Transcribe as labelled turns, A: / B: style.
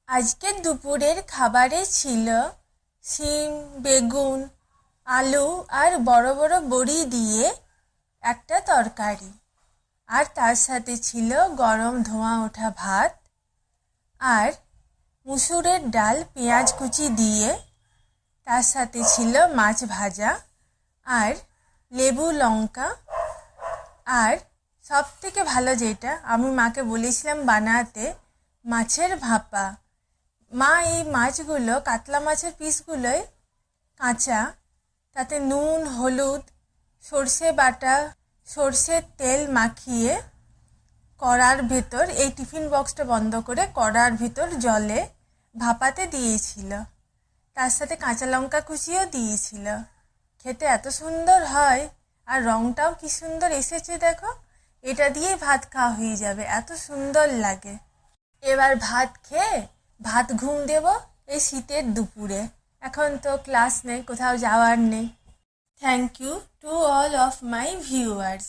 A: আজকের দুপুরের খাবারে ছিল শিম, বেগুন, আলু আর বড় বড় বড়ি দিয়ে একটা তরকারি। আর তার সাথে ছিল গরম ধোঁয়া ওঠা ভাত আর মুসুরের ডাল পেঁয়াজ কুচি দিয়ে। তার সাথে ছিল মাছ ভাজা আর লেবু লঙ্কা। আর সব থেকে ভালো যেটা আমি মাকে বলেছিলাম বানাতে, মাছের ভাপা। মা এই মাছগুলো, কাতলা মাছের পিসগুলোই কাঁচা, তাতে নুন, হলুদ, সর্ষে বাটা, সর্ষের তেল মাখিয়ে কড়ার ভেতর, এই টিফিন বক্সটা বন্ধ করে কড়ার ভেতর জলে ভাপাতে দিয়েছিল। তার সাথে কাঁচা লঙ্কা কুচিও দিয়েছিল। খেতে এত সুন্দর হয়, আর রঙটাও কি সুন্দর এসেছে দেখো। এটা দিয়েই ভাত খাওয়া হয়ে যাবে, এত সুন্দর লাগে। এবার ভাত খেয়ে ভাত ঘুম দেব এই শীতের দুপুরে। এখন তো ক্লাস নেই, কোথাও যাওয়ার নেই। Thank you to all of my viewers.